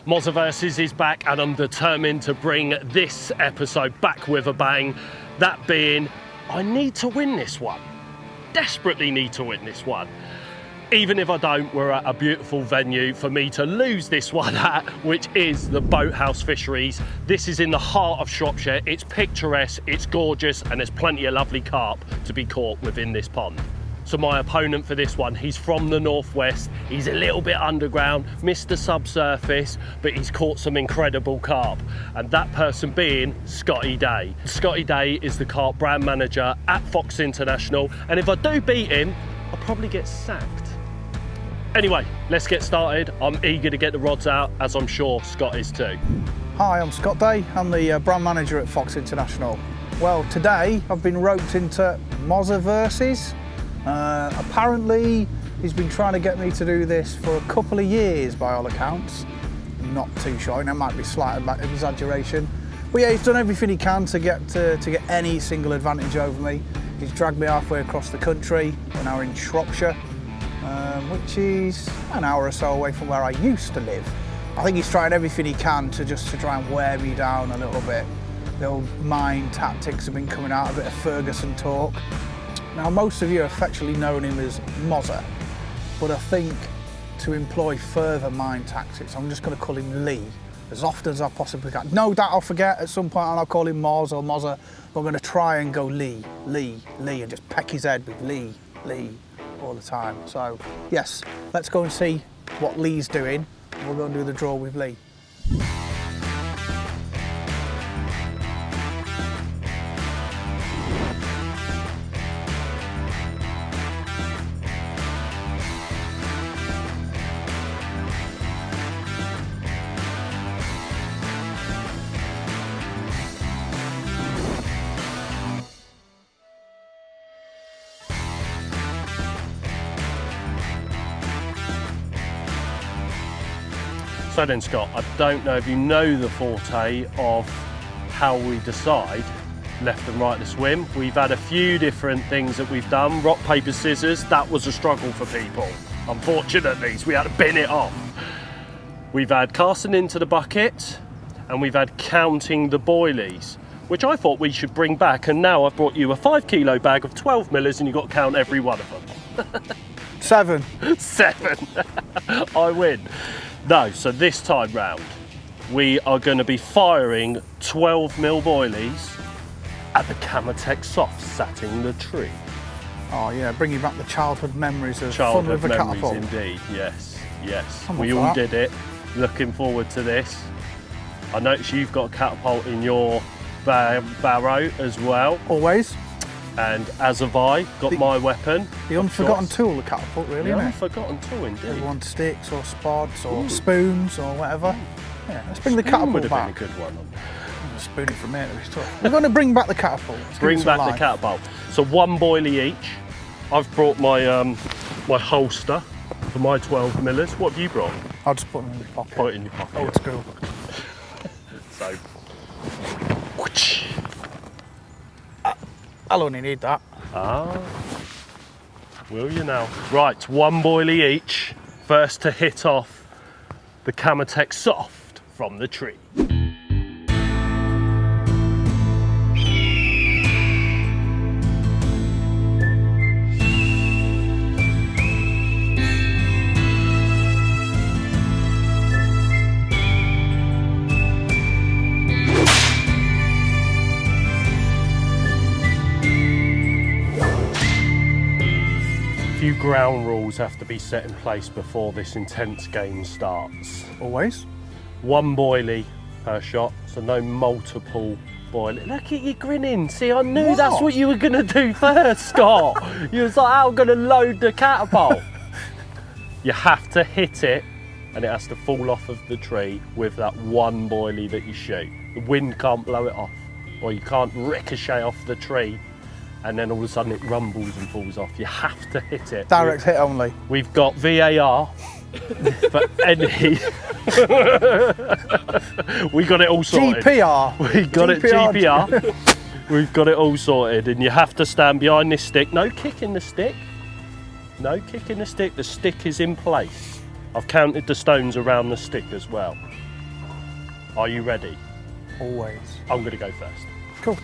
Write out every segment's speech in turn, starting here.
Mozza Versus is back, and I'm determined to bring this episode back with a bang. That being, I need to win this one. Desperately need to win this one. Even if I don't, we're at a beautiful venue for me to lose this one at, which is the Boathouse Fisheries. This is in the heart of Shropshire. It's picturesque, it's gorgeous, and there's plenty of lovely carp to be caught within this pond. So my opponent for this one, he's from the northwest. He's a little bit underground, Mr. Subsurface, but he's caught some incredible carp. And that person being Scotty Day. Scotty Day is the Carp Brand Manager at Fox International. And if I do beat him, I'll probably get sacked. Anyway, let's get started. I'm eager to get the rods out, as I'm sure Scott is too. Hi, I'm Scott Day. I'm the brand manager at Fox International. Well, today I've been roped into Mozza Versus. Apparently he's been trying to get me to do this for a couple of years by all accounts. I'm not too sure, and that might be a slight exaggeration. But yeah, he's done everything he can to get any single advantage over me. He's dragged me halfway across the country. We're now in Shropshire, which is an hour or so away from where I used to live. I think he's trying everything he can to try and wear me down a little bit. The old mind tactics have been coming out, a bit of Ferguson talk. Now, most of you have affectionately known him as Mozza, but I think to employ further mind tactics, I'm just going to call him Lee as often as I possibly can. No doubt I'll forget at some point and I'll call him Moz or Mozza, but I'm going to try and go Lee, and just peck his head with Lee all the time. So, yes, let's go and see what Lee's doing. We'll go and do the draw with Lee. So then, Scott, I don't know if you know the forte of how we decide left and right to swim. We've had a few different things that we've done. Rock, paper, scissors, that was a struggle for people. Unfortunately, so we had to bin it off. We've had casting into the bucket, and we've had counting the boilies, which I thought we should bring back, and now I've brought you a 5 kilo bag of 12 millers and you've got to count every one of them. 7. 7. I win. No, so this time round, we are going to be firing 12 mil boilies at the Camatech Soft sat in the tree. Oh yeah, bringing back the childhood memories of fun with a catapult. Indeed, yes. We all did it. Looking forward to this. I notice you've got a catapult in your barrow as well. Always. And as have I, got my weapon. The unforgotten tool, the catapult, really, isn't it? The unforgotten tool, indeed. Everyone sticks or spods or spoons or whatever. Yeah, let's bring the catapult would have back. been a good one. A spoon from here, it's tough. We're going to bring back the catapult. Bring back the catapult. So 1 boilie each. I've brought my my holster for my 12 millers. What have you brought? I'll just put them in your pocket. Put it in your pocket. Old school. So. I'll only need that. Ah, will you now? Right, 1 boilie each. First to hit off the Camatech Soft from the tree. Few ground rules have to be set in place before this intense game starts. Always. 1 boilie per shot, so no multiple boilie. Look at you grinning. See, I knew that's what you were going to do first, Scott. You was like, I'm going to load the catapult. You have to hit it, and it has to fall off of the tree with that 1 boilie that you shoot. The wind can't blow it off, or you can't ricochet off the tree and then all of a sudden it rumbles and falls off. You have to hit it. Direct hit only. We've got VAR for any. We got it all sorted. GPR. We got it GPR. We've got it all sorted, and you have to stand behind this stick. No kicking the stick. No kicking the stick. The stick is in place. I've counted the stones around the stick as well. Are you ready? Always. I'm going to go first. Cool.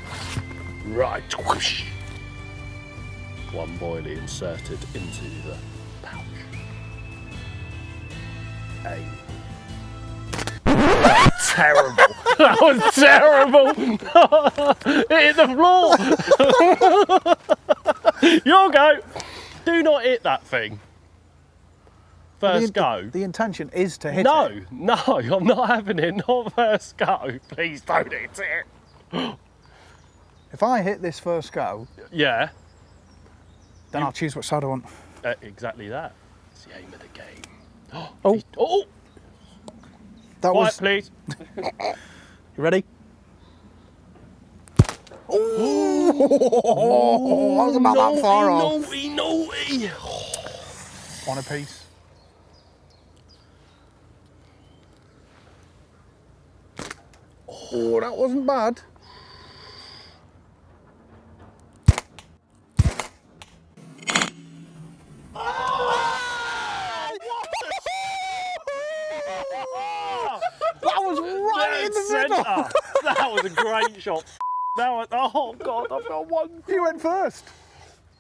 Right. Whoosh. One boilie inserted into the pouch. Aim. Terrible. That was terrible. It hit the floor. Your go. Do not hit that thing. First go. The intention is to hit it. No, I'm not having it. Not first go. Please don't hit it. If I hit this first go, Yeah. then I'll choose what side I want. Exactly that. It's the aim of the game. Oh. Oh. That Quiet, was. please. You ready? Oh, I was about that far off. Naughty. One apiece. Oh, that wasn't bad. That was right in the middle. That was a great shot. That was, oh God, I've got one. You went first.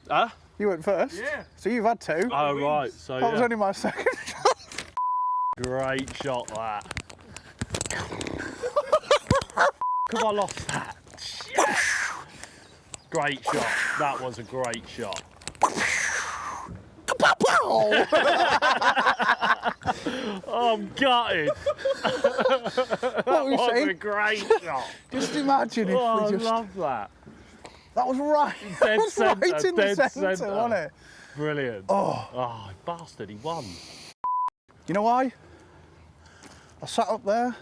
Huh? You went first. Yeah. So you've had two. Oh right, so That was yeah. only my second shot. Great shot that. Because I lost that. Yeah. Great shot. That was a great shot. Oh, I'm gutted. That What were you was saying? a great shot. Just imagine if Oh, we I just. love that. That was right. Dead That was centre, right in the dead centre, centre. wasn't it? Brilliant. Oh, Bastard, he won. you know why? I sat up there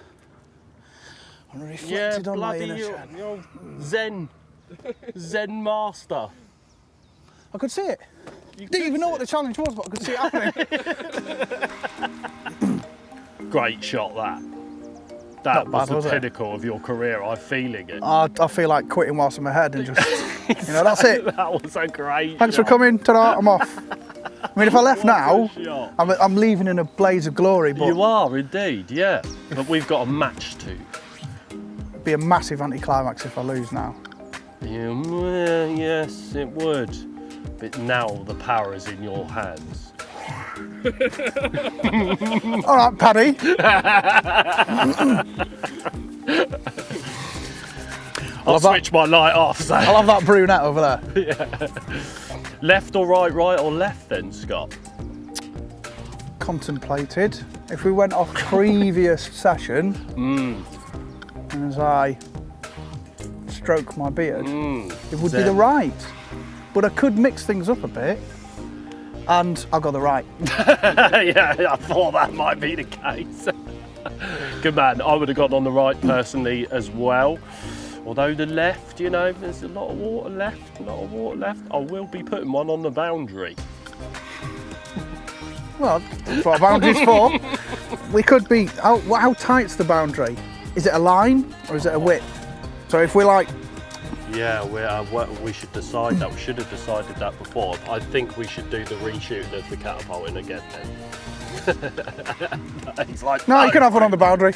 and reflected on my inner child. you're Zen master. I could see it. Didn't even know what the challenge was, but I could see it happening. Great shot that. Not That was bad, was the it? pinnacle of your career. I'm feeling it. I feel like quitting whilst I'm ahead and just, that's it. That was a great Thanks for shot. coming. Ta-da, I'm off. I mean, if I left What a now, shot. I'm leaving in a blaze of glory, but You are indeed, yeah. But we've got a match to. it'd be a massive anticlimax if I lose now. Yeah, well, yes, it would. But now the power is in your hands. All right, Paddy. I'll switch my light off. So. I'll have that brunette over there. Left or right or left then, Scott? Contemplated. If we went off previous session, and as I stroke my beard, it would be the right. But I could mix things up a bit, and I got the right. Yeah, I thought that might be the case. Good man, I would have gone on the right personally as well. Although the left, there's a lot of water left, I will be putting one on the boundary. Well, that's what a boundary's for. We could be, how tight's the boundary? Is it a line or is it a width? So if we're like, Yeah, we should decide that. We should have decided that before. I think we should do the reshooting of the catapulting again then. He's like, no, you can have one on the boundary.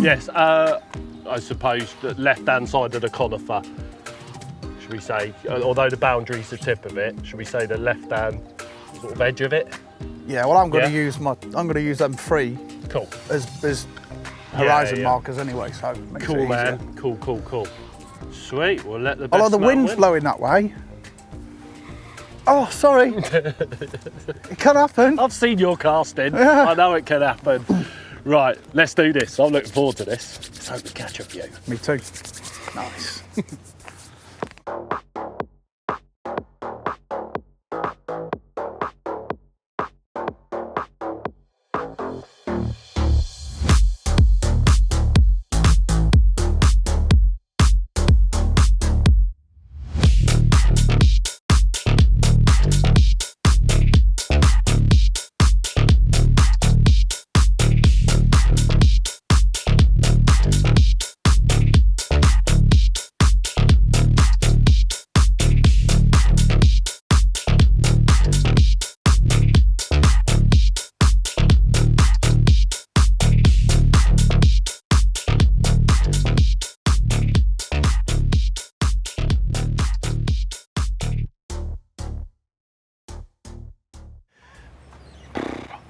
Yes, I suppose the left-hand side of the conifer. Should we say, although the boundary's the tip of it, should we say the left-hand sort of edge of it? Yeah, well, I'm going to Yeah. use them three Cool. as horizon yeah. markers anyway. So it makes it Cool, easier. man. Cool. Sweet. We'll let the best Although the man wind's win. blowing that way. Oh, sorry. It can happen. I've seen your casting. Yeah. I know it can happen. Right, let's do this. I'm looking forward to this. Let's hope we catch a few. Me too. Nice.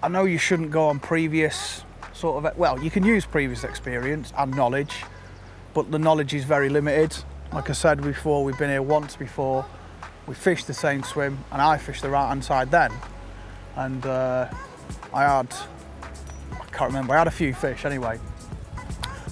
I know you shouldn't go on previous sort of, well, you can use previous experience and knowledge, but the knowledge is very limited. Like I said before, we've been here once before, we fished the same swim, and I fished the right hand side then, and I can't remember, I had a few fish anyway.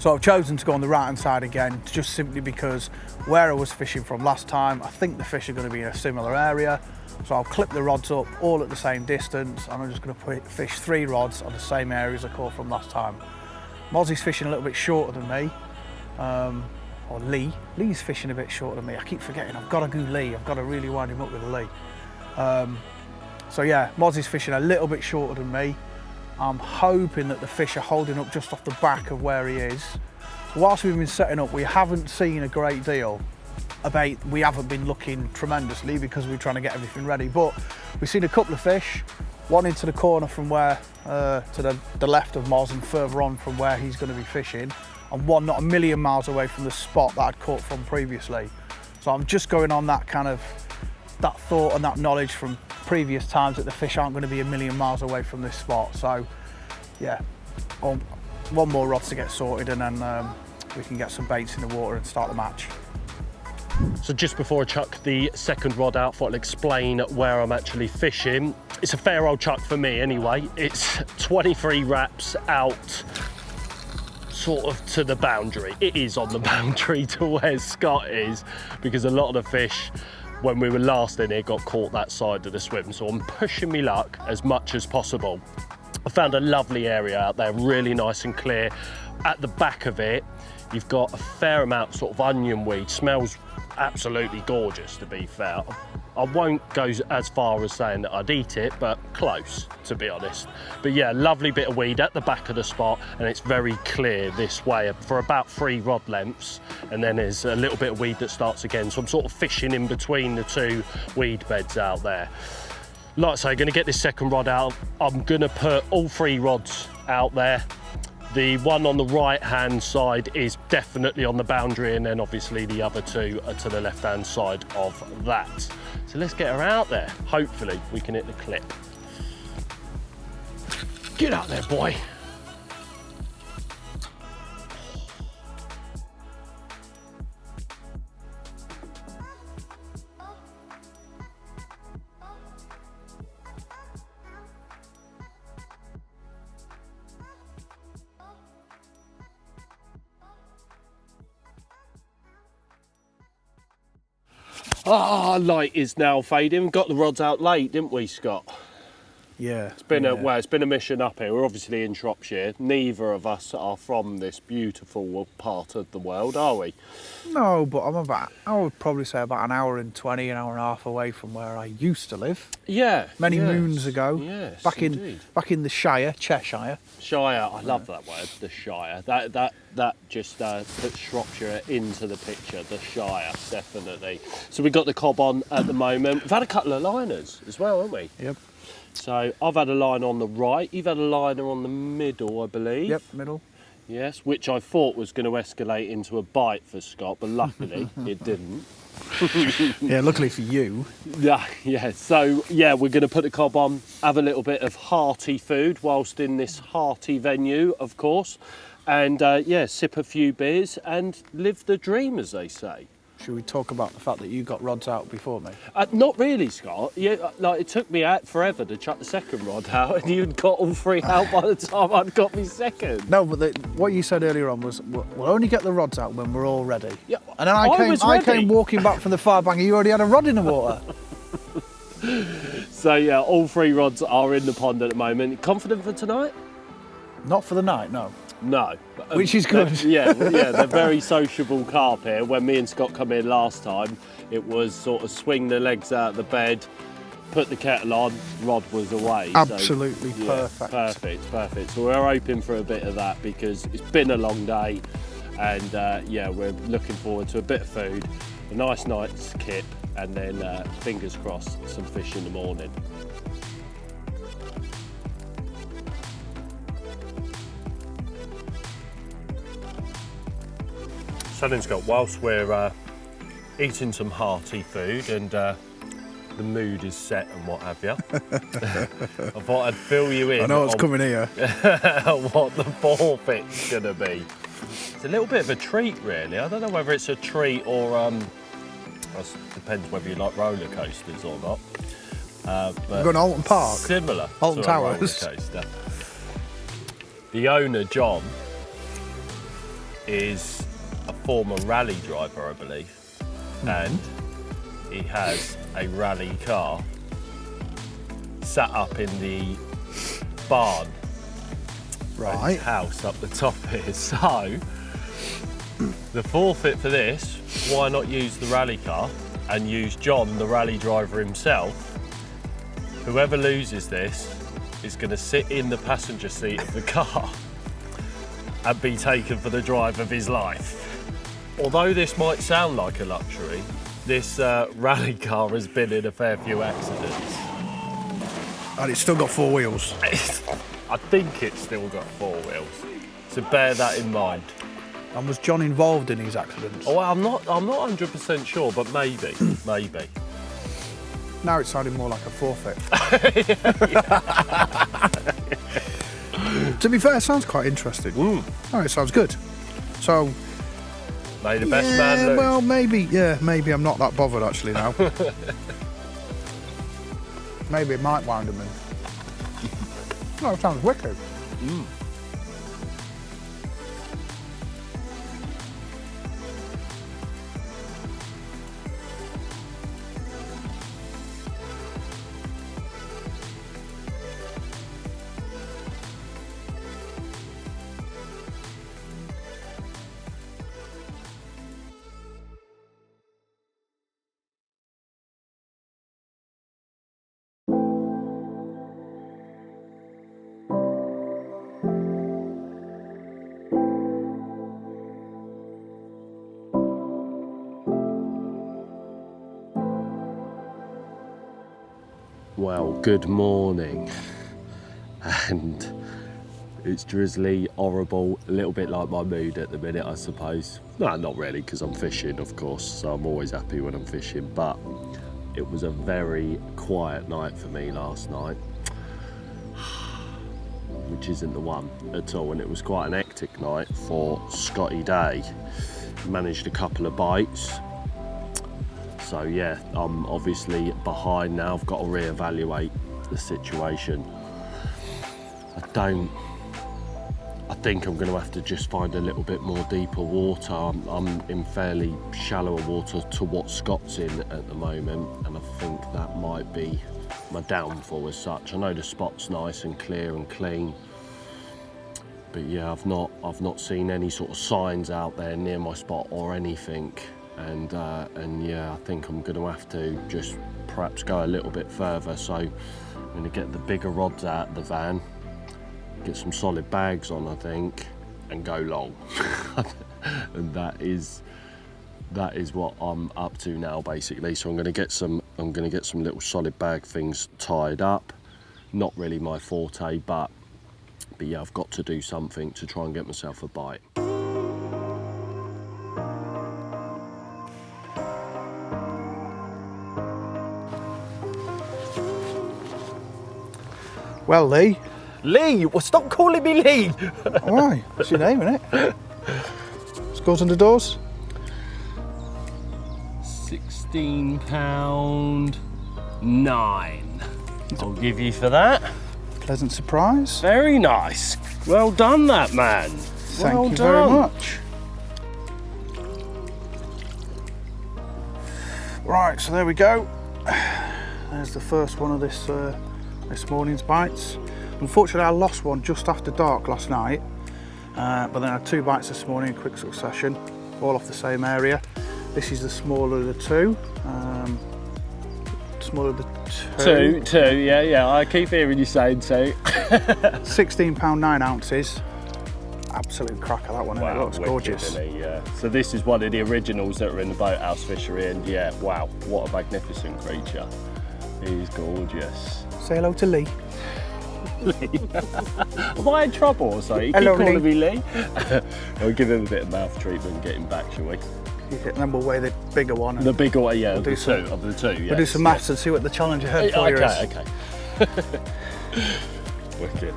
So I've chosen to go on the right hand side again, just simply because where I was fishing from last time, I think the fish are going to be in a similar area. So I'll clip the rods up all at the same distance, and I'm just going to fish 3 rods on the same areas I caught from last time. Mozzy's fishing a little bit shorter than me, or Lee's fishing a bit shorter than me. I keep forgetting, I've got to go Lee, I've got to really wind him up with a Lee. So yeah, Mozzy's fishing a little bit shorter than me. I'm hoping that the fish are holding up just off the back of where he is. Whilst we've been setting up, we haven't seen a great deal of bait. We haven't been looking tremendously because we're trying to get everything ready, but we've seen a couple of fish, one into the corner from where, to the left of Moz and further on from where he's going to be fishing, and one not a million miles away from the spot that I'd caught from previously. So I'm just going on that kind of, that thought and that knowledge from previous times that the fish aren't going to be a million miles away from this spot. So yeah, one more rod to get sorted, and then we can get some baits in the water and start the match. So just before I chuck the second rod out, I'll explain where I'm actually fishing. It's a fair old chuck for me anyway. It's 23 wraps out sort of to the boundary. It is on the boundary to where Scott is, because a lot of the fish when we were last in here got caught that side of the swim. So I'm pushing me luck as much as possible. I found a lovely area out there, really nice and clear. At the back of it, you've got a fair amount of sort of onion weed. Smells absolutely gorgeous, to be fair. I won't go as far as saying that I'd eat it, but close, to be honest. But yeah, lovely bit of weed at the back of the spot, and it's very clear this way for about 3 rod lengths, and then there's a little bit of weed that starts again. So I'm sort of fishing in between the 2 weed beds out there. Like I say, going to get this second rod out. I'm going to put all 3 rods out there. The one on the right-hand side is definitely on the boundary, and then obviously the other 2 are to the left-hand side of that. So let's get her out there. Hopefully we can hit the clip. Get out there, boy. Ah, light is now fading. Got the rods out late, didn't we, Scott? Yeah. It's been it's been a mission up here. We're obviously in Shropshire. Neither of us are from this beautiful part of the world, are we? No, but I would probably say about an hour and 20, an hour and a half away from where I used to live. Yeah. Many moons ago. Yes, back in the Shire, Cheshire. Shire, I love that word, the Shire. That just puts Shropshire into the picture, the Shire, definitely. So we've got the cob on at the moment. We've had a couple of liners as well, haven't we? Yep. So I've had a line on the right, you've had a liner on the middle, I believe. Yep, middle. Yes, which I thought was going to escalate into a bite for Scott, but luckily it didn't. Yeah, luckily for you. Yeah. So yeah, we're going to put the cob on, have a little bit of hearty food whilst in this hearty venue, of course, and yeah, sip a few beers and live the dream, as they say. Should we talk about the fact that you got rods out before me? Not really, Scott. Yeah, like it took me out forever to chuck the second rod out, and you'd got all 3 out by the time I'd got me second. No, but what you said earlier on was we'll only get the rods out when we're all ready. Yeah, and then I came walking back from the fire bank, and you already had a rod in the water. So yeah, all 3 rods are in the pond at the moment. Confident for tonight? Not for the night, no. No. Which is good. Yeah, they're very sociable carp here. When me and Scott come in last time, it was sort of swing the legs out of the bed, put the kettle on, rod was away. Absolutely so, perfect. Perfect. So we're hoping for a bit of that because it's been a long day, and yeah, we're looking forward to a bit of food, a nice night's kip, and then fingers crossed, some fish in the morning. So then, Scott, whilst we're eating some hearty food and the mood is set and what have you. I thought I'd fill you in. I know what's coming here. What the forfeit's going to be. It's a little bit of a treat, really. I don't know whether it's a treat or depends whether you like roller coasters or not. But we're going to Alton Park. Similar Alton to Towers. A roller coaster. The owner, John, is a former rally driver, I believe, and he has a rally car sat up in the barn, Right. his house up the top here. So the forfeit for this, why not use the rally car and use John, the rally driver himself? Whoever loses this is going to sit in the passenger seat of the car and be taken for the drive of his life. Although this might sound like a luxury, this rally car has been in a fair few accidents. And it's still got 4 wheels. I think it's still got 4 wheels, so bear that in mind. And was John involved in these accidents? Oh, I'm not 100% sure, but maybe, maybe. Now it's sounding more like a forfeit. To be fair, it sounds quite interesting. Oh, it sounds good. So, May the best man lose. well, maybe I'm not that bothered actually now. Maybe it might wind him in. No, it sounds wicked. Well, good morning. And it's drizzly, horrible, a little bit like my mood at the minute, I suppose. No, not really, because I'm fishing, of course, so I'm always happy when I'm fishing, but it was a very quiet night for me last night, which isn't the one at all, and it was quite an hectic night for Scotty Day. Managed a couple of bites. So yeah, I'm obviously behind now. I've got to reevaluate the situation. I think I'm going to have to just find a little bit more deeper water. I'm in fairly shallower water to what Scott's in at the moment, and I think that might be my downfall as such. I know the spot's nice and clear and clean, but yeah, I've not seen any sort of signs out there near my spot or anything. And yeah, I think I'm going to have to just perhaps go a little bit further. So I'm going to get the bigger rods out of the van, get some solid bags on, I think, and go long. And that is what I'm up to now, basically. So I'm going to get some little solid bag things tied up. Not really my forte, but yeah, I've got to do something to try and get myself a bite. Well, Lee. Lee, well, stop calling me Lee. Why? That's your name, isn't it? Scores on the doors. £16.9. I'll give you for that. Pleasant surprise. Very nice. Well done, that man. Thank you very much. Right, so there we go. There's the first one of this morning's bites. Unfortunately, I lost one just after dark last night, but then I had 2 bites this morning in quick succession, all off the same area. This is the smaller of the 2. Smaller of the 2. Two, yeah, I keep hearing you saying 2. £16 9 ounces. Absolute cracker, that one, Wow, it looks wicked, gorgeous. isn't he? Yeah. So this is one of the originals that are in the boathouse fishery, and yeah, wow, what a magnificent creature. He's gorgeous. Say hello to Lee. Am I in trouble or so? You keep Hello, calling Lee. me Lee? I'll give him a bit of mouth treatment and get him back, shall we? And then we'll weigh the bigger one. The bigger one, yeah, we'll of the two, yes. We'll do some maths and see what the challenge ahead for you is. Okay. Wicked.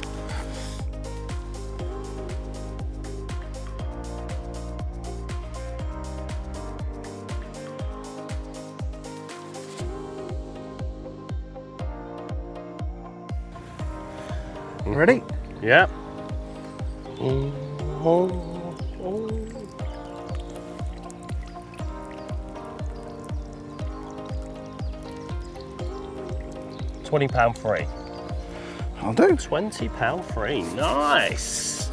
Ready? Yeah. 20 pound free. I'll do. £20 free, nice.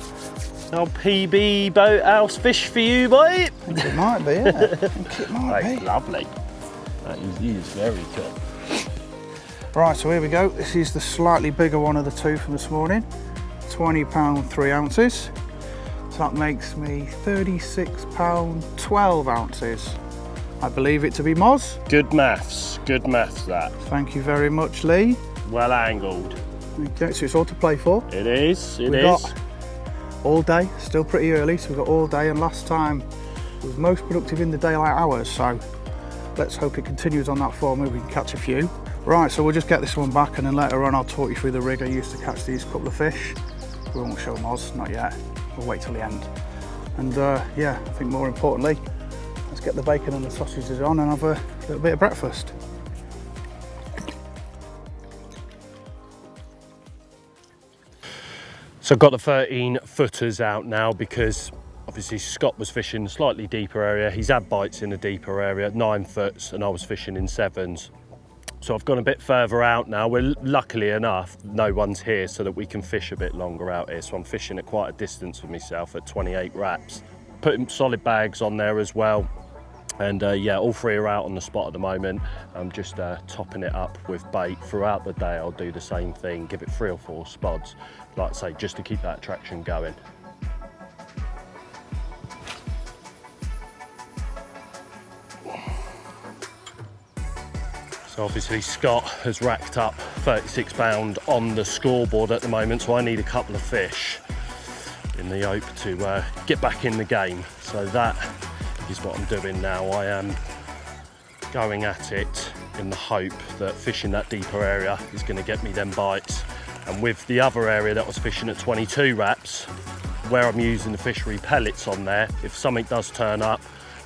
Now PB Boathouse fish for you, boy. I think it might be, yeah. I think it might That's be. lovely. That is very good. Right, so here we go. This is the slightly bigger one of the two from this morning. £20, 3 ounces. So that makes me £36, 12 ounces. I believe it to be Moz. Good maths that. Thank you very much, Lee. Well angled. Okay, so it's all to play for. It is, We've got all day, still pretty early, so we've got all day, and last time it was most productive in the daylight hours, so let's hope it continues on that form, maybe we can catch a few. Right, so we'll just get this one back, and then later on I'll talk you through the rig I used to catch these couple of fish. We won't show Moz, not yet. We'll wait till the end. And yeah, I think more importantly, let's get the bacon and the sausages on and have a little bit of breakfast. So I've got the 13 footers out now because obviously Scott was fishing a slightly deeper area. He's had bites in a deeper area, 9 foots, and I was fishing in 7s. So I've gone a bit further out now. We're luckily enough, no one's here so that we can fish a bit longer out here. So I'm fishing at quite a distance with myself at 28 wraps. Putting solid bags on there as well. And yeah, all 3 are out on the spot at the moment. I'm just topping it up with bait. Throughout the day, I'll do the same thing, give it 3 or 4 spots, like I say, just to keep that attraction going. So obviously Scott has racked up £36 on the scoreboard at the moment, so I need a couple of fish in the hope to get back in the game. So that is what I'm doing now. I am going at it in the hope that fishing that deeper area is going to get me them bites. And with the other area that I was fishing at 22 wraps, where I'm using the fishery pellets on there, if something does turn up,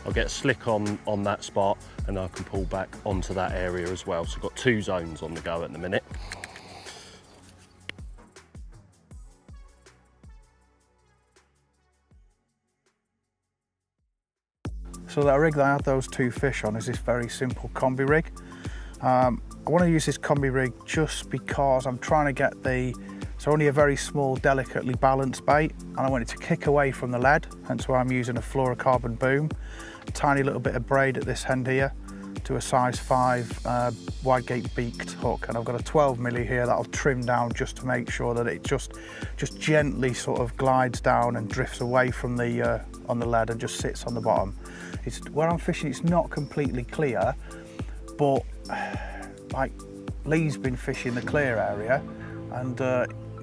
I'll get a slick on that spot and I can pull back onto that area as well. So I've got 2 zones on the go at the minute. So that rig that I had those 2 fish on is this very simple combi rig. I want to use this combi rig just because I'm trying to get it's only a very small, delicately balanced bait, and I want it to kick away from the lead, hence why I'm using a fluorocarbon boom. A tiny little bit of braid at this end here to a size 5 wide gate beaked hook, and I've got a 12 milli here that I'll trim down just to make sure that it just gently sort of glides down and drifts away from the on the lead and just sits on the bottom. Where I'm fishing, it's not completely clear, but like Lee's been fishing the clear area and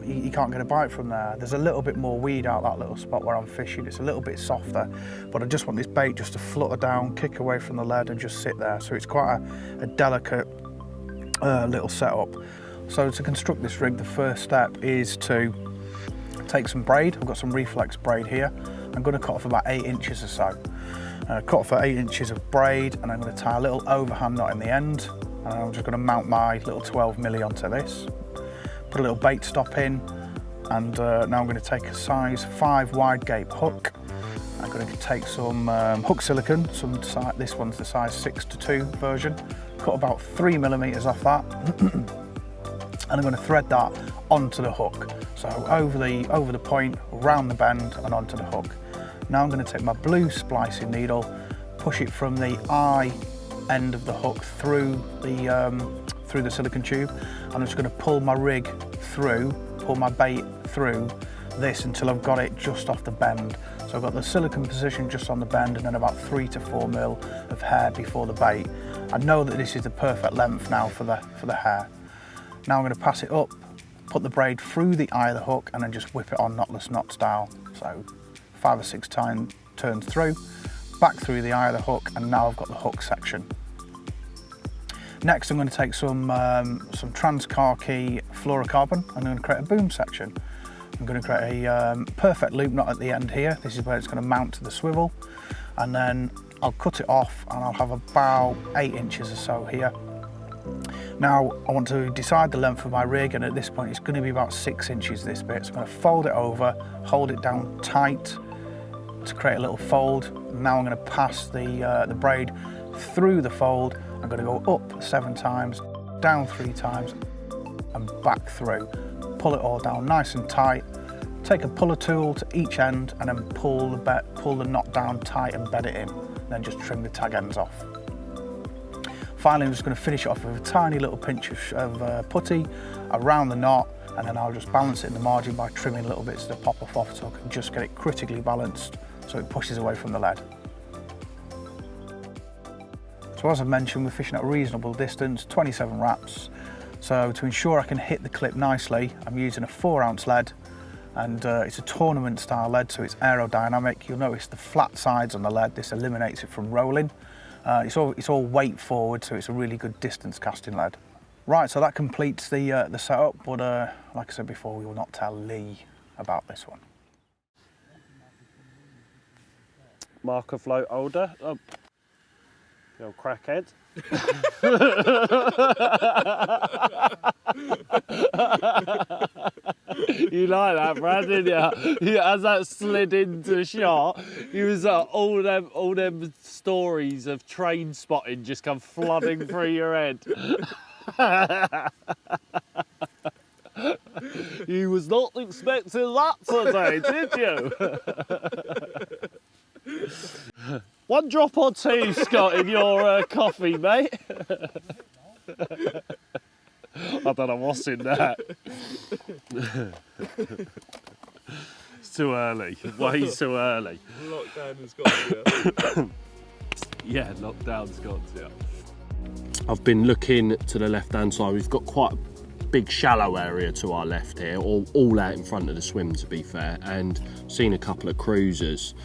he can't get a bite from there. There's a little bit more weed out that little spot where I'm fishing. It's a little bit softer, but I just want this bait just to flutter down, kick away from the lead and just sit there. So it's quite a delicate little setup. So to construct this rig, the first step is to take some braid. I've got some reflex braid here. I'm going to cut off about 8 inches or so. Cut off 8 inches of braid, and I'm going to tie a little overhand knot in the end. And I'm just going to mount my little 12 milli onto this. Put a little bait stop in, and now I'm going to take a size 5 wide gape hook. I'm going to take some hook silicone, this one's the size 6:2 version. Cut about 3 millimeters off that, and I'm going to thread that onto the hook. So over the point, around the bend, and onto the hook. Now I'm going to take my blue splicing needle, push it from the eye end of the hook through the silicone tube, and I'm just going to pull my rig through, pull my bait through this until I've got it just off the bend. So I've got the silicone position just on the bend, and then about 3 to 4 mil of hair before the bait. I know that this is the perfect length now for the hair. Now I'm going to pass it up, put the braid through the eye of the hook, and then just whip it on knotless knot style. So 5 or 6 turns through, back through the eye of the hook, and now I've got the hook section. Next, I'm going to take some transcarky fluorocarbon, and I'm going to create a boom section. I'm going to create a perfect loop knot at the end here. This is where it's going to mount to the swivel, and then I'll cut it off, and I'll have about 8 inches or so here. Now I want to decide the length of my rig, and at this point it's going to be about 6 inches this bit. So I'm going to fold it over, hold it down tight to create a little fold. Now I'm going to pass the braid through the fold. I'm going to go up 7 times, down 3 times, and back through. Pull it all down nice and tight. Take a puller tool to each end, and then pull the knot down tight and bed it in. Then just trim the tag ends off. Finally, I'm just going to finish it off with a tiny little pinch of putty around the knot, and then I'll just balance it in the margin by trimming little bits to pop off so I can just get it critically balanced so it pushes away from the lead. So as I mentioned, we're fishing at a reasonable distance, 27 wraps. So to ensure I can hit the clip nicely, I'm using a 4-ounce lead, and it's a tournament style lead, so it's aerodynamic. You'll notice the flat sides on the lead. This eliminates it from rolling. It's all weight forward, so it's a really good distance casting lead. Right, so that completes the setup, but like I said before, we will not tell Lee about this one. Marker float holder. Oh. The old crackhead. You like that, Brad, didn't you? As that slid into shot, he was all them stories of train spotting just come flooding through your head. You was not expecting that today, did you? 1 drop or 2, Scott, in your coffee, mate. I don't know what's in that. It's too early, way too early. Lockdown has got you. Yeah, lockdown's got you. I've been looking to the left-hand side. We've got quite a big shallow area to our left here, all out in front of the swim, to be fair, and seen a couple of cruisers.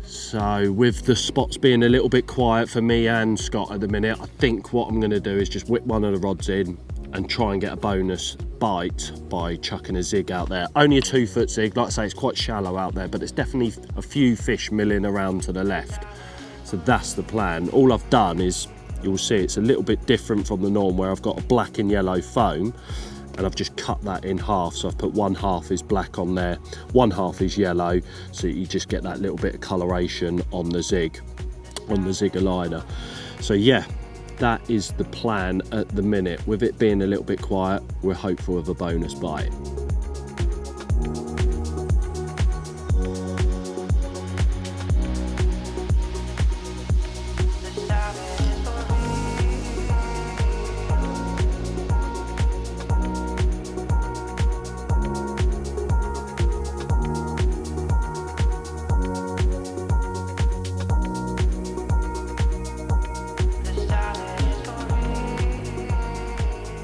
So with the spots being a little bit quiet for me and Scott at the minute, I think what I'm going to do is just whip one of the rods in and try and get a bonus bite by chucking a zig out there. Only a 2-foot zig, like I say, it's quite shallow out there, but it's definitely a few fish milling around to the left. So that's the plan. All I've done is, you'll see it's a little bit different from the norm, where I've got a black and yellow foam, and I've just cut that in half. So I've put 1/2 is black on there, 1/2 is yellow, so you just get that little bit of coloration on the zig, on the zig liner. So yeah, that is the plan at the minute. With it being a little bit quiet, we're hopeful of a bonus bite.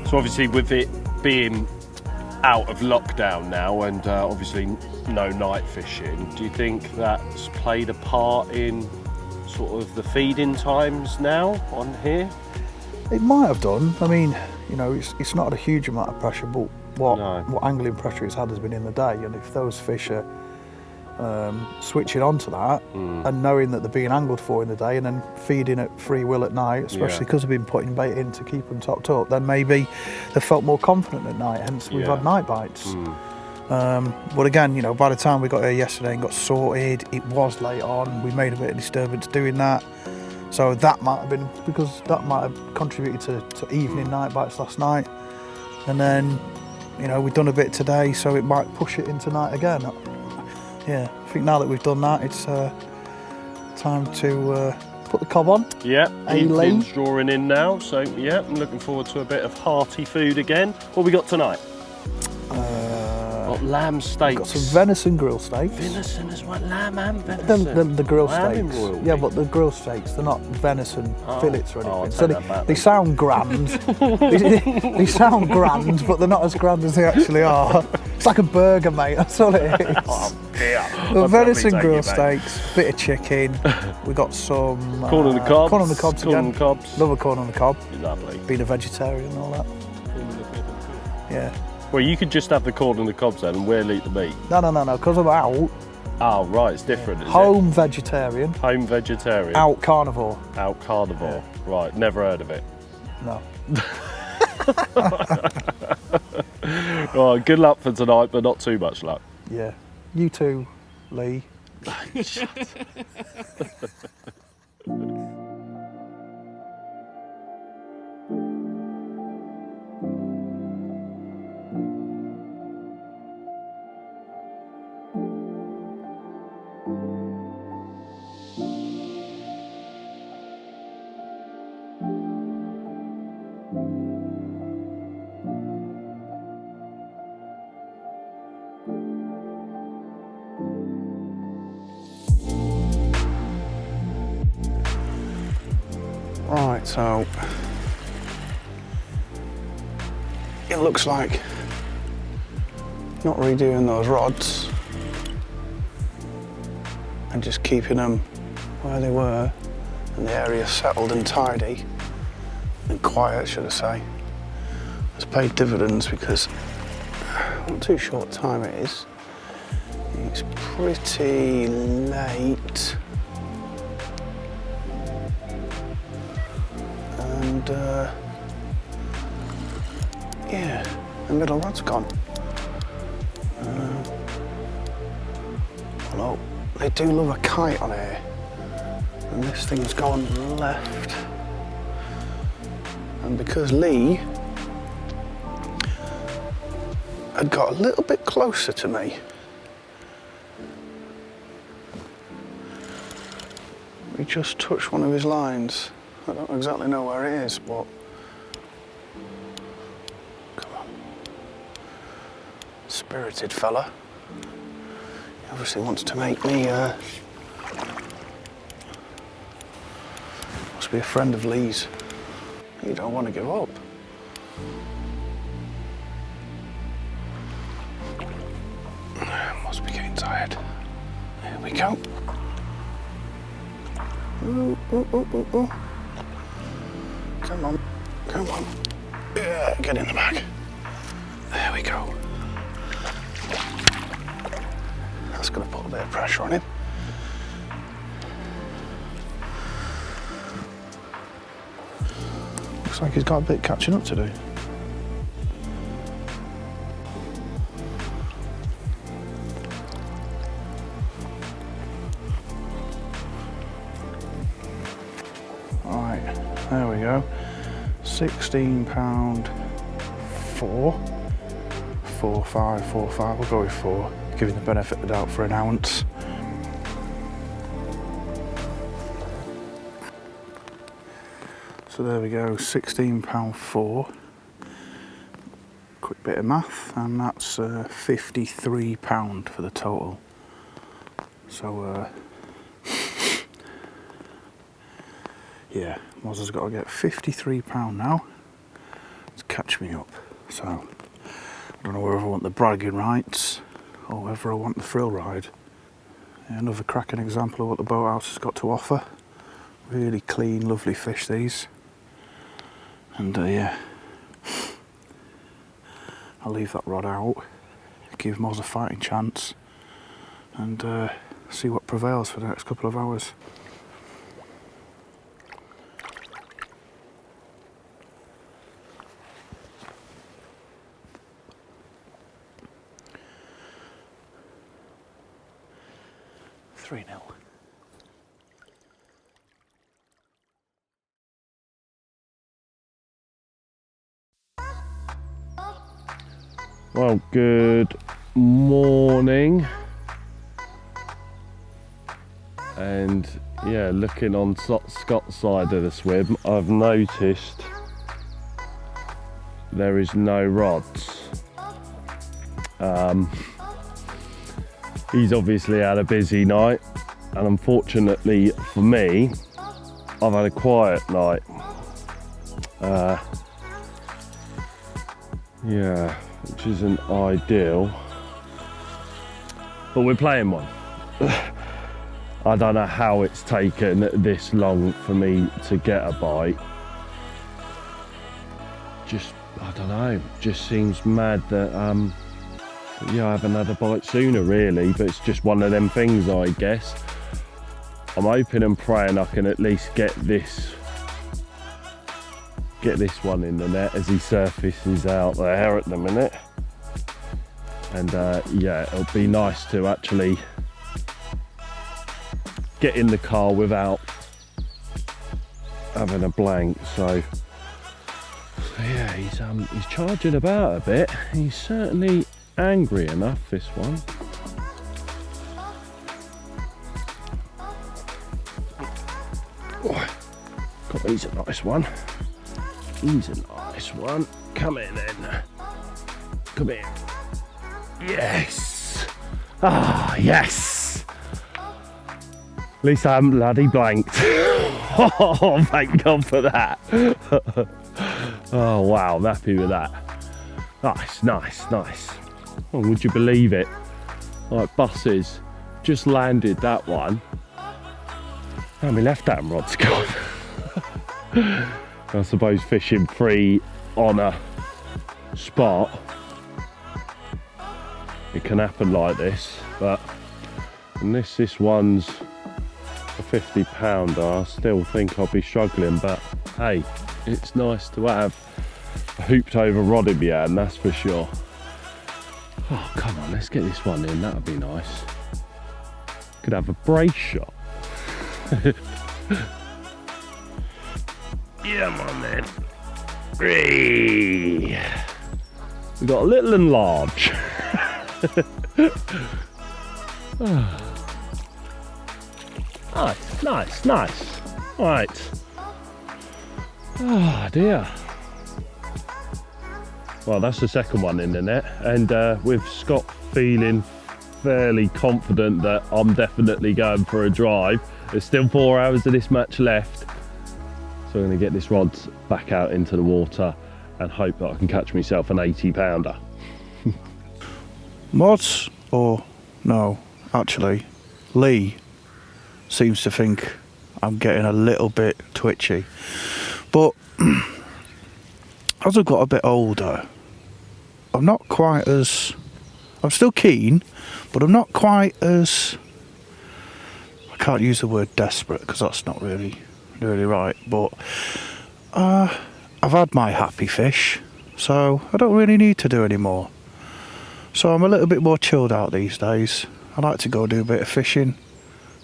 So obviously with it being out of lockdown now, and obviously no night fishing, do you think that's played a part in sort of the feeding times now on here? It might have done. I mean, you know, it's not a huge amount of pressure, but what angling pressure it's had has been in the day, and if those fish are switching onto that and knowing that they're being angled for in the day and then feeding at free will at night, especially because they've been putting bait in to keep them topped up, then maybe they felt more confident at night, hence we've had night bites. But again, you know, by the time we got here yesterday and got sorted, it was late on. We made a bit of disturbance doing that, so that might have been, because that might have contributed to evening night bites last night. And then, you know, we've done a bit today, so it might push it into night again. Yeah, I think now that we've done that, it's time to put the cob on. Yeah, evening's drawing in now, so yeah, I'm looking forward to a bit of hearty food again. What we got tonight? Got lamb steaks. Got some venison grill steaks. Venison as well, lamb and venison. The grill lamb steaks. Yeah, but the grill steaks, they're not venison fillets or anything. So they sound grand. They sound grand, but they're not as grand as they actually are. It's like a burger, mate. That's all it is. Oh dear. The I'd venison probably grill take it back. steaks, bit of chicken. We got some Corn on the cobs. Corn on the cobs Corn again. on the cobs. Love a corn on the cob. Lovely. Being a vegetarian and all that. Yeah. Well, you could just have the corn and the cobs then, and we'll eat the meat. No, because I'm out. Oh, right, it's different, is Home vegetarian. it? Home vegetarian. Out carnivore. Out carnivore. Right, never heard of it. No. Right, good luck for tonight, but not too much luck. Yeah. You too, Lee. Right, so it looks like not redoing those rods and just keeping them where they were and the area settled and tidy and quiet, should I say, has paid dividends because not too short time it is. It's pretty late. And yeah, the middle rod's gone. Although they do love a kite on here, and this thing's gone left. And because Lee had got a little bit closer to me, we just touched one of his lines. I don't exactly know where it is, but come on. Spirited fella. He obviously wants to make me, must be a friend of Lee's. You don't want to give up. Must be getting tired. Here we go. Ooh, ooh, ooh, ooh, ooh. Come on, come on. Yeah, get in the bag. There we go. That's going to put a bit of pressure on him. Looks like he's got a bit catching up to do. Alright, there we go. £16, 4, 4, 5, 4, 5. We'll go with 4. Giving the benefit of the doubt for an ounce. So there we go, £16, 4. Quick bit of math, and that's £53 for the total. So yeah, Mozza's got to get £53 now to catch me up. So I don't know whether I want the bragging rights or whether I want the thrill ride. Yeah, another cracking example of what the boathouse has got to offer. Really clean, lovely fish these. And yeah, I'll leave that rod out, give Moz a fighting chance, and see what prevails for the next couple of hours. Well, good morning. And yeah, looking on Scott's side of the swim, I've noticed there is no rods. He's obviously had a busy night, and unfortunately for me, I've had a quiet night. Yeah, which isn't ideal. but we're playing one. I don't know how it's taken this long for me to get a bite. Just, I don't know, just seems mad that yeah, I haven't had a bite sooner really, but it's just one of them things, I guess. I'm hoping and praying I can at least get this one in the net as he surfaces out there at the minute. And yeah, it'll be nice to actually get in the car without having a blank. So yeah, he's charging about a bit. He's certainly angry enough, this one. Oh, God, he's a nice one. He's a nice one. Come in then. Come in. Yes. Ah, yes. At least I haven't bloody blanked. Oh, thank God for that. Oh, wow, I'm happy with that. Nice, nice, nice. Oh, would you believe it? Like buses, just landed that one. And my left hand rod's gone. I suppose fishing free on a spot, it can happen like this, but and this one's a 50 pounder. I still think I'll be struggling, but hey, it's nice to have a hooped over rod in my hand, that's for sure. Oh, come on, let's get this one in, that would be nice. Could have a brace shot. Yeah, on then. We got a little and large. Nice, nice, nice. Right. Oh dear. Well, that's the second one in the net, and with Scott feeling fairly confident that I'm definitely going for a drive. There's still 4 hours of this match left, so I'm going to get this rod back out into the water and hope that I can catch myself an 80 pounder. Mods, or no, actually, Lee seems to think I'm getting a little bit twitchy. But as I've got a bit older, I'm not quite as, I'm still keen, but I'm not quite as, I can't use the word desperate because that's not really right, but I've had my happy fish, so I don't really need to do any more. So I'm a little bit more chilled out these days. I like to go do a bit of fishing,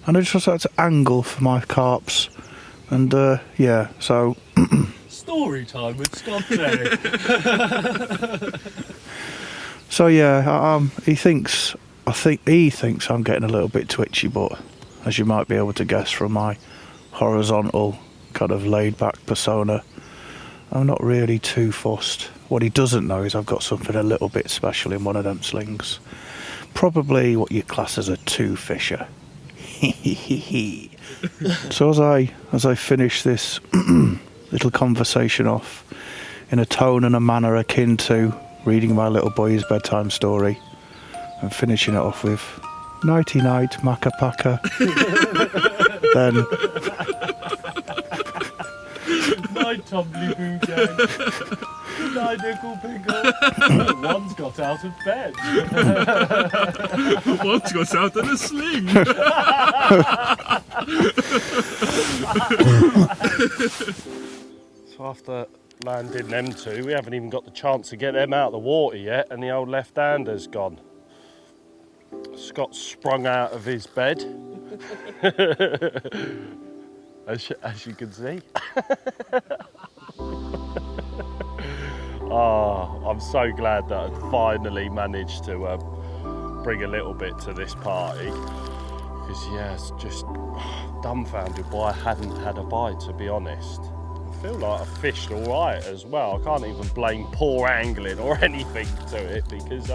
and I just like to angle for my carps, and yeah, so Story time with Scott. so yeah, he thinks I'm getting a little bit twitchy, but as you might be able to guess from my horizontal kind of laid back persona, I'm not really too fussed. What he doesn't know is I've got something a little bit special in one of them slings. Probably what you class as a two-fisher. So as I finish this little conversation off in a tone and a manner akin to reading my little boy's bedtime story, and finishing it off with nighty night, macca packa. Then Night, Tumbly Boo Gang. Good night, Nickel Pickle. One's got out of bed. One's got out of the sling. So after landing them two, we haven't even got the chance to get them out of the water yet, and the old left-hander's gone. Scott sprung out of his bed, as you can see. Oh, I'm so glad that I'd finally managed to bring a little bit to this party, because yeah, it's just dumbfounded why I hadn't had a bite, to be honest. I feel like I fished all right as well. I can't even blame poor angling or anything to it, because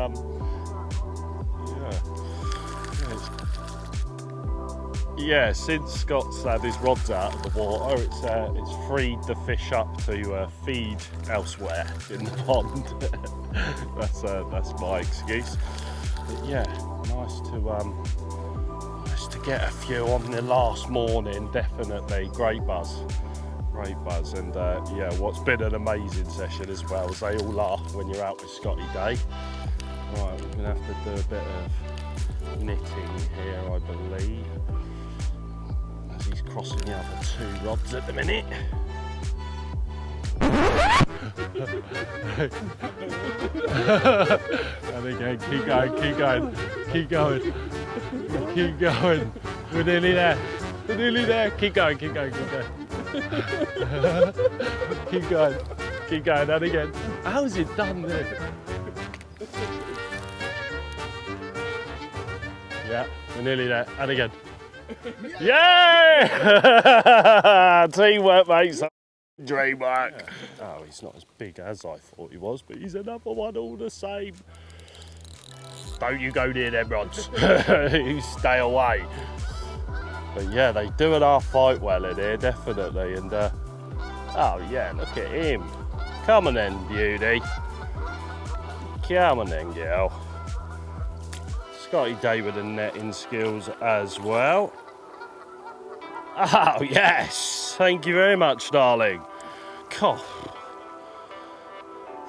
yeah, since Scott's had his rods out of the water, it's freed the fish up to feed elsewhere in the pond. That's my excuse. But yeah, Nice to get a few on the last morning, definitely. Great buzz, and yeah, what's been an amazing session as well, as they all are when you're out with Scotty Day. Right, we're gonna have to do a bit of knitting here, I believe, as he's crossing the other 2 rods at the minute. And again, keep going. We're nearly there. Keep going. Keep going. And again. How's it done then? Yeah, we're nearly there. And again. Yay! Teamwork, mate. Dreamwork. Oh, he's not as big as I thought he was, but he's another one all the same. Don't you go near them rods. You stay away. But yeah, they do an half fight well in here, definitely. And oh yeah, look at him. Come on then, beauty. Come on then, girl. Scotty Day with the netting skills as well. Oh yes, thank you very much, darling. God.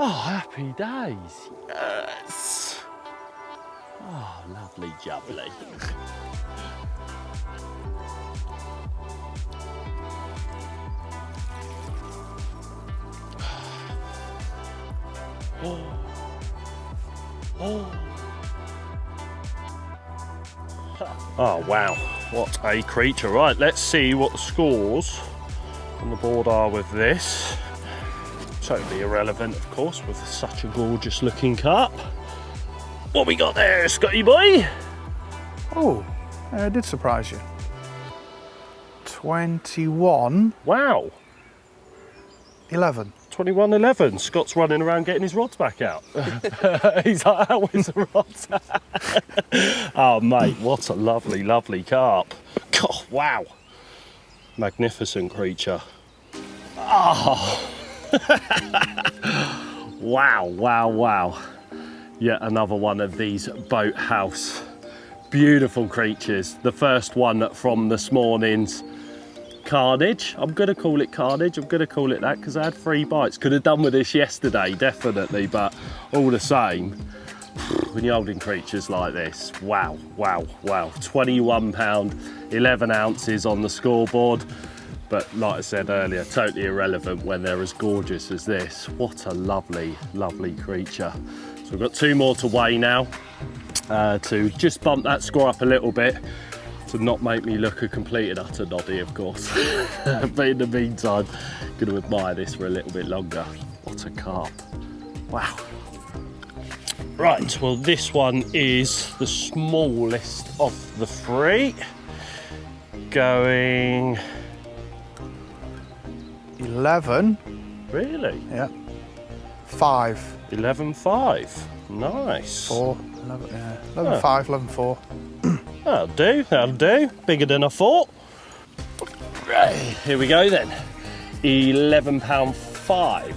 Oh, happy days. Yes. Oh, lovely jubbly. Oh wow, what a creature. Right, let's see what the scores on the board are with this. Totally irrelevant, of course, with such a gorgeous looking carp. What we got there, Scotty boy? Oh, it did surprise you. 21. Wow. 11. 21-11. Scott's running around getting his rods back out. He's like, how is the rods? Oh, mate, what a lovely, lovely carp. God, wow. Magnificent creature. Oh. Wow. Yet another one of these boathouse beautiful creatures. The first one from this morning's carnage. I'm gonna call it carnage. I'm gonna call it that because I had 3 bites. Could have done with this yesterday, definitely, but all the same, when you're holding creatures like this, wow. 21 pound, 11 ounces on the scoreboard. But like I said earlier, totally irrelevant when they're as gorgeous as this. What a lovely, lovely creature. So we've got 2 more to weigh now to just bump that score up a little bit, to not make me look a complete and utter noddy, of course. But in the meantime, going to admire this for a little bit longer. What a carp. Wow. Right, well, this one is the smallest of the 3. Going... 11. Really? Yeah. 5. 11.5. Nice. 4. 11, yeah. 11.5, 11.4. That'll do. Bigger than I thought. Right, here we go then. £11.5.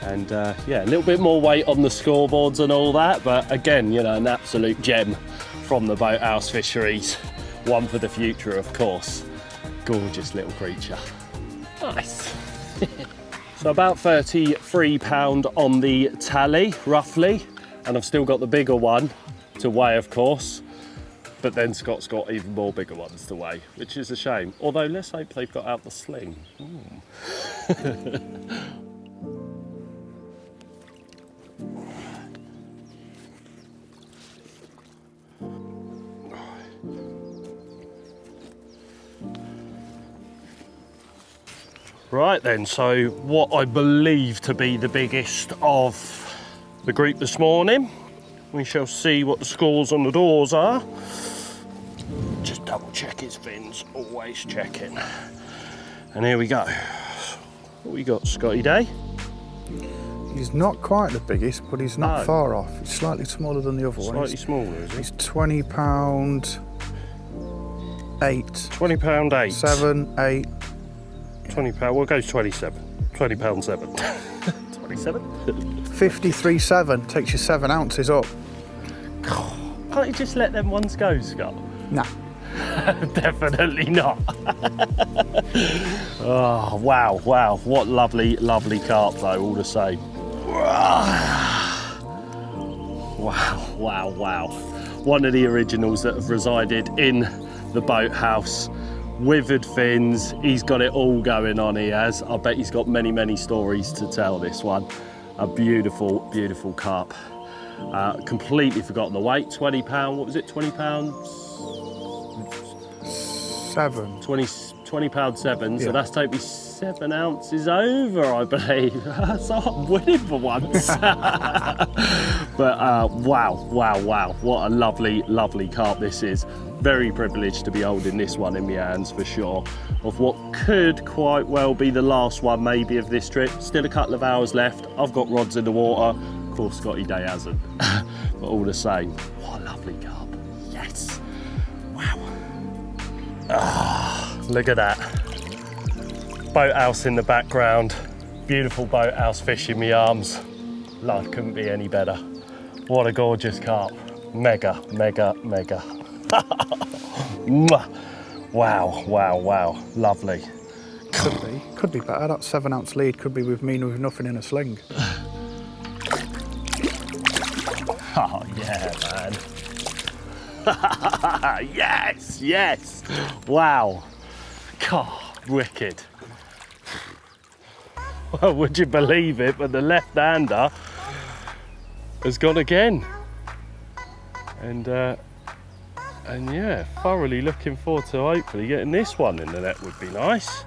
And yeah, a little bit more weight on the scoreboards and all that, but again, you know, an absolute gem from the boathouse fisheries. One for the future, of course. Gorgeous little creature. Nice. So about £33 on the tally, roughly. And I've still got the bigger one to weigh, of course. But then Scott's got even more bigger ones to weigh, which is a shame. Although, let's hope they've got out the sling. Right then, so what I believe to be the biggest of the group this morning. We shall see what the scores on the doors are. Just double check his fins, always checking. And here we go. What we got, Scotty Day? He's not quite the biggest, but he's not far off. He's slightly smaller than the other one. Slightly smaller, is he? He's £20.8. £20.8. 7, 8. £20, well, it goes 27. £20.7. 27? 53.7 takes you 7 ounces up. God, Can't you just let them ones go, Scott? Nah. Definitely not. Oh, wow, wow. What lovely, lovely carp though, all the same. Wow, wow, wow. One of the originals that have resided in the boathouse. Withered fins, he's got it all going on, he has. I bet he's got many, many stories to tell, this one. A beautiful, beautiful carp. Completely forgotten the weight, 20 pound, what was it, 20 pounds? 7. 20 pound 7, Yeah. so that's totally 7 ounces over, I believe. So I'm winning for once. But wow, wow, wow, what a lovely, lovely carp this is. Very privileged to be holding this one in my hands for sure, of what could quite well be the last one maybe of this trip. Still a couple of hours left. I've got rods in the water. Of course, Scotty Day hasn't, but all the same, what a lovely carp. Yes, wow. Ah, look at that. Boathouse in the background. Beautiful boathouse fish in my arms. Life couldn't be any better. What a gorgeous carp. Mega, mega, mega. Wow, wow, wow. Lovely. Could be better. That 7 ounce lead could be with me with nothing in a sling. Oh yeah, man. Yes, yes. Wow. God, wicked. Well, would you believe it, but the left-hander has gone again. And yeah, thoroughly looking forward to hopefully getting this one in the net would be nice.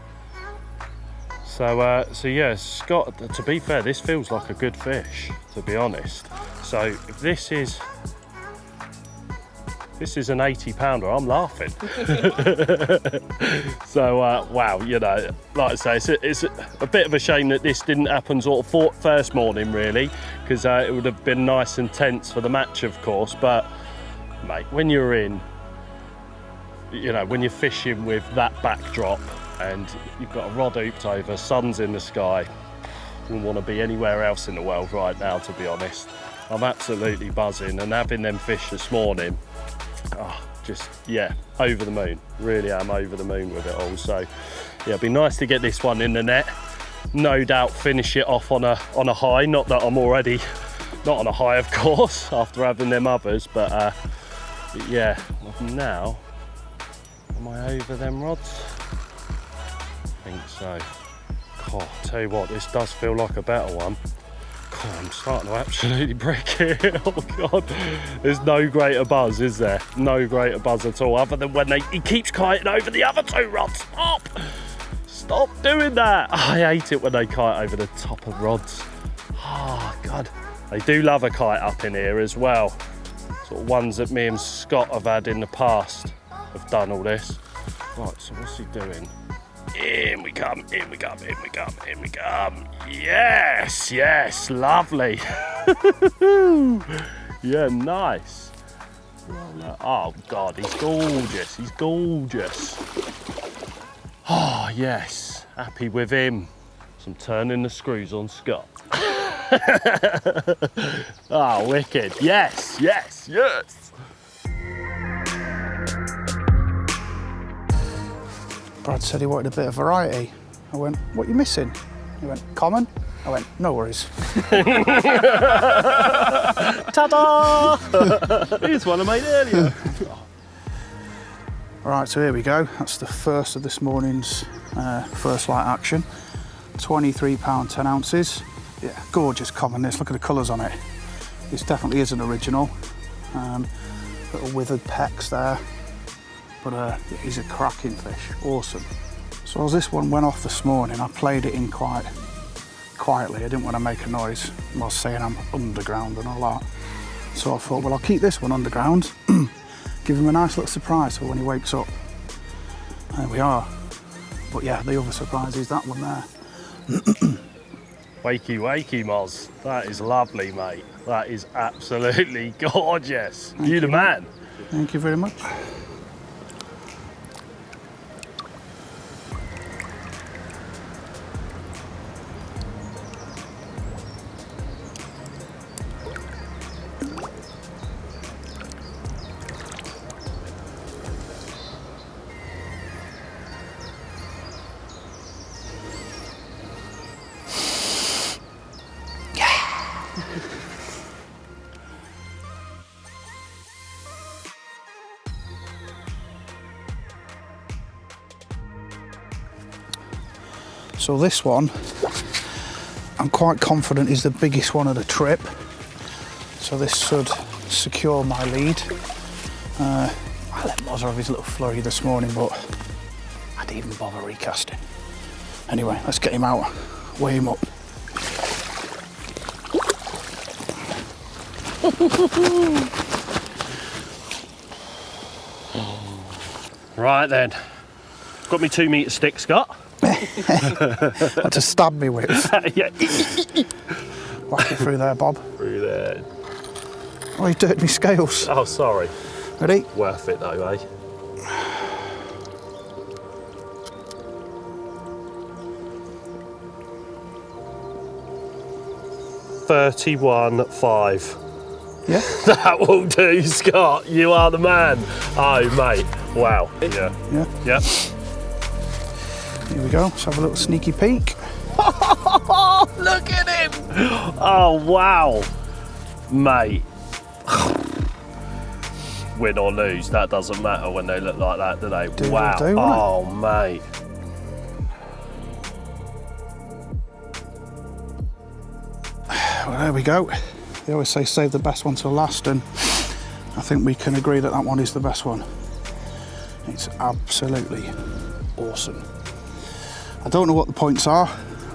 So yeah, Scott, to be fair, this feels like a good fish, to be honest. So if this is an 80 pounder, I'm laughing. So wow, you know, like I say, it's a bit of a shame that this didn't happen sort of first morning really, because it would have been nice and tense for the match, of course. But mate, when you're in, you know, when you're fishing with that backdrop and you've got a rod hooped over, sun's in the sky, you wouldn't want to be anywhere else in the world right now, to be honest. I'm absolutely buzzing, and having them fish this morning, oh, just, yeah, over the moon. Really am over the moon with it all. So yeah, it'd be nice to get this one in the net. No doubt finish it off on a high. Not that I'm already not on a high, of course, after having them others, but yeah, now, am I over them rods? I think so. God, tell you what, this does feel like a better one. God, I'm starting to absolutely brick it. Oh God, there's no greater buzz, is there? No greater buzz at all, other than when he keeps kiting over the other 2 rods. Stop! Stop doing that. I hate it when they kite over the top of rods. Oh God, they do love a kite up in here as well. Sort of ones that me and Scott have had in the past have done all this. Right, so what's he doing? In we come, in we come, in we come, in we come. Yes, yes, lovely. Yeah, nice. Oh God, he's gorgeous, he's gorgeous. Oh yes, happy with him. So I'm turning the screws on Scott. Oh, wicked, yes, yes, yes. Brad said he wanted a bit of variety. I went, what are you missing? He went, common? I went, no worries. Ta-da! Here's one I made earlier. All right, so here we go. That's the first of this morning's first light action. 23 pound, 10 ounces. Yeah, gorgeous common this. Look at the colours on it. This definitely is an original. Little withered pecks there. But yeah, he's a cracking fish, awesome. So as this one went off this morning, I played it in quite quietly. I didn't want to make a noise while saying I'm underground and all that. So I thought, well, I'll keep this one underground, give him a nice little surprise for when he wakes up. There we are. But yeah, the other surprise is that one there. Wakey, wakey, Moz. That is lovely, mate. That is absolutely gorgeous. You the man. Thank you very much. So this one, I'm quite confident is the biggest one of the trip. So this should secure my lead. I let Mozza have his little flurry this morning, but I didn't even bother recasting. Anyway, let's get him out, weigh him up. Right then, got me 2 metre stick, Scott. Had to stab me with. Yeah. Whack it through there, Bob. Through there. Oh, you dirtied me scales. Oh, sorry. Ready? Worth it though, eh? $31.5. Yeah? That will do, Scott. You are the man. Oh, mate. Wow. Yeah. Yeah. Yep. Here we go. Let's have a little sneaky peek. Look at him. Oh, wow. Mate. Win or lose, that doesn't matter when they look like that, do they? Wow. Oh, mate. Well, there we go. They always say save the best one till last, and I think we can agree that that one is the best one. It's absolutely awesome. I don't know what the points are.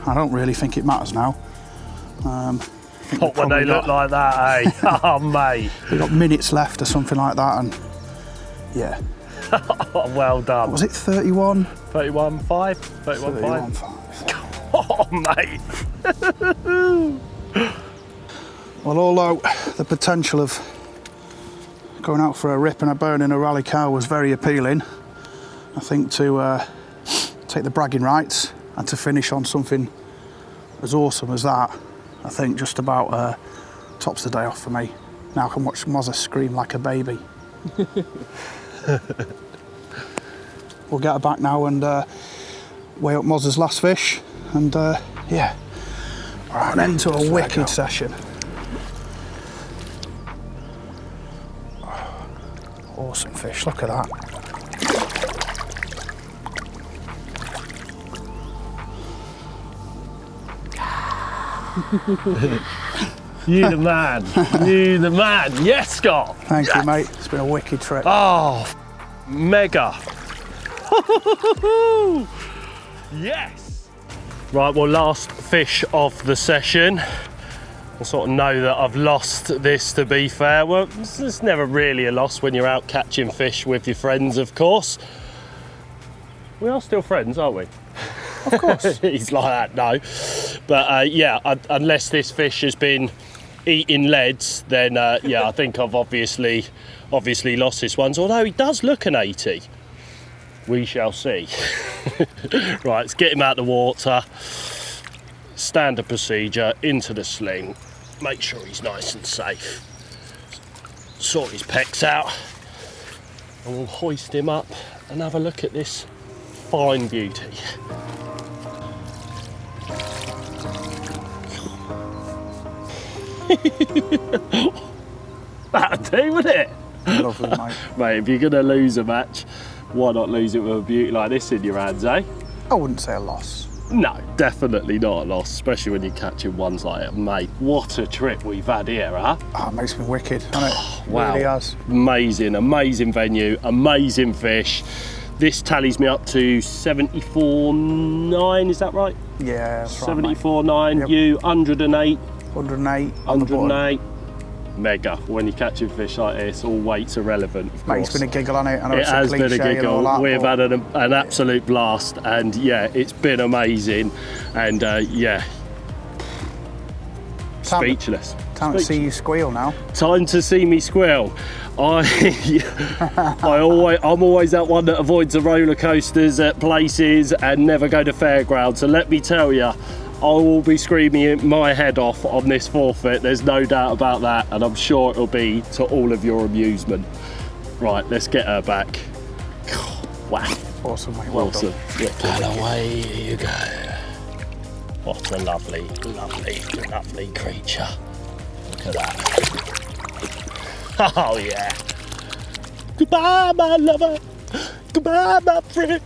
I don't really think it matters now. Not when they look like that, eh? Oh, mate. We've got minutes left or something like that, and yeah. Well done. Was it 31? 31.5? 31.5? 31.5. Oh, mate. Well, although the potential of going out for a rip and a burn in a rally car was very appealing, I think to take the bragging rights and to finish on something as awesome as that, I think just about tops the day off for me. Now I can watch Mozza scream like a baby. We'll get her back now and weigh up Mozza's last fish, and yeah, right, into a wicked session. Awesome fish, look at that. You the man. You the man. Yes, Scott. Thank you, mate. It's been a wicked trip. Oh, mega. Yes. Right, well, last fish of the session. I sort of know that I've lost this, to be fair. Well, it's never really a loss when you're out catching fish with your friends, of course. We are still friends, aren't we? Of course. He's like that, no. But yeah, unless this fish has been eating leads, then yeah, I think I've obviously lost this one. Although he does look an 80. We shall see. Right, let's get him out the water. Standard procedure, into the sling. Make sure he's nice and safe. Sort his pecs out. And we'll hoist him up and have a look at this fine beauty. That'd do, wouldn't it? Lovely, mate. Mate, if you're going to lose a match, why not lose it with a beauty like this in your hands, eh? I wouldn't say a loss. No, definitely not a loss, especially when you're catching ones like it. Mate, what a trip we've had here, huh? Oh, it makes me wicked, doesn't it? Wow. It really has. Amazing, amazing venue, amazing fish. This tallies me up to 74.9, is that right? Yeah, that's right, mate. 74.9, Yep. you 108. 108 on the board. 108. Mega. When you're catching fish like this, all weights are relevant, of Mate, course. it's been a giggle on it. I know It it's has a been a cliche and all giggle. that, We've but had an absolute blast, and yeah, it's been amazing. And yeah, speechless. Time to see you squeal now. Time to see me squeal. I'm always that one that avoids the roller coasters at places and never go to fairgrounds. So let me tell you, I will be screaming my head off on this forfeit. There's no doubt about that, and I'm sure it'll be to all of your amusement. Right, let's get her back. Wow. Awesome, mate. Well Awesome. done. And away you go. What a lovely, lovely, lovely creature. Look at that. Oh yeah. Goodbye, my lover. Goodbye, my friend.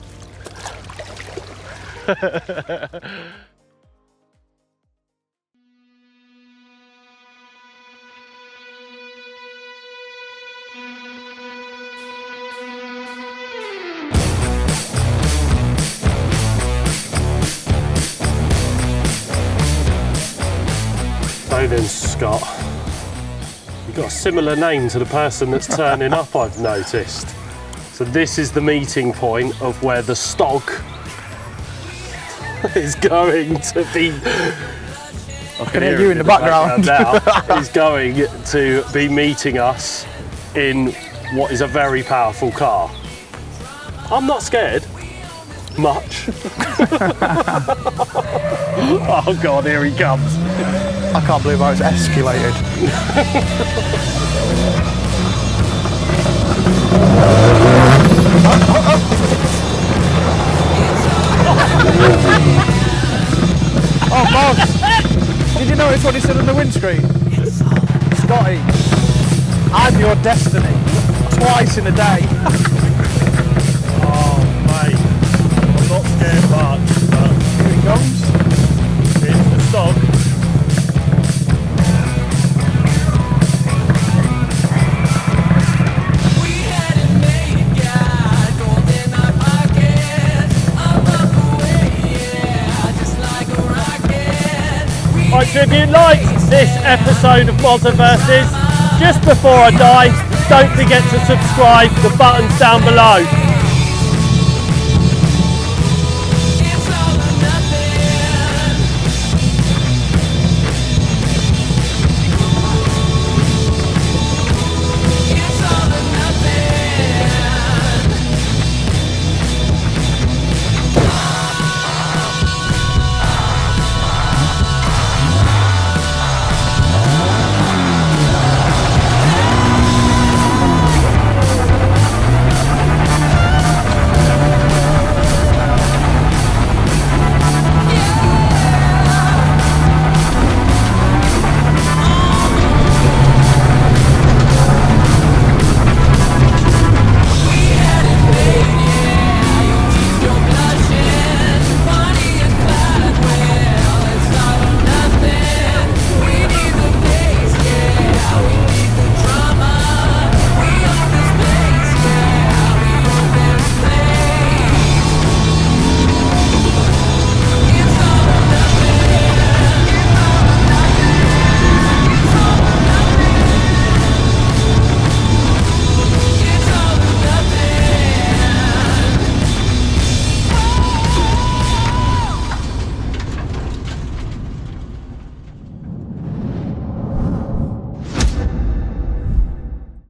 So then, Scott, you've got a similar name to the person that's turning up, I've noticed. So this is the meeting point of where the stog is going to be. I can hear you in the background now. Is going to be meeting us in what is a very powerful car. I'm not scared. Much. Oh God, here he comes. I can't believe how it's escalated. Oh, Moz! Did you notice what he said on the windscreen? Scotty, I'm your destiny. Twice in a day. Oh, mate. I'm not scared much, but Here he comes. it's the stog. Right, so if you liked this episode of Mozza Versus, just before I die, don't forget to subscribe, the button's down below.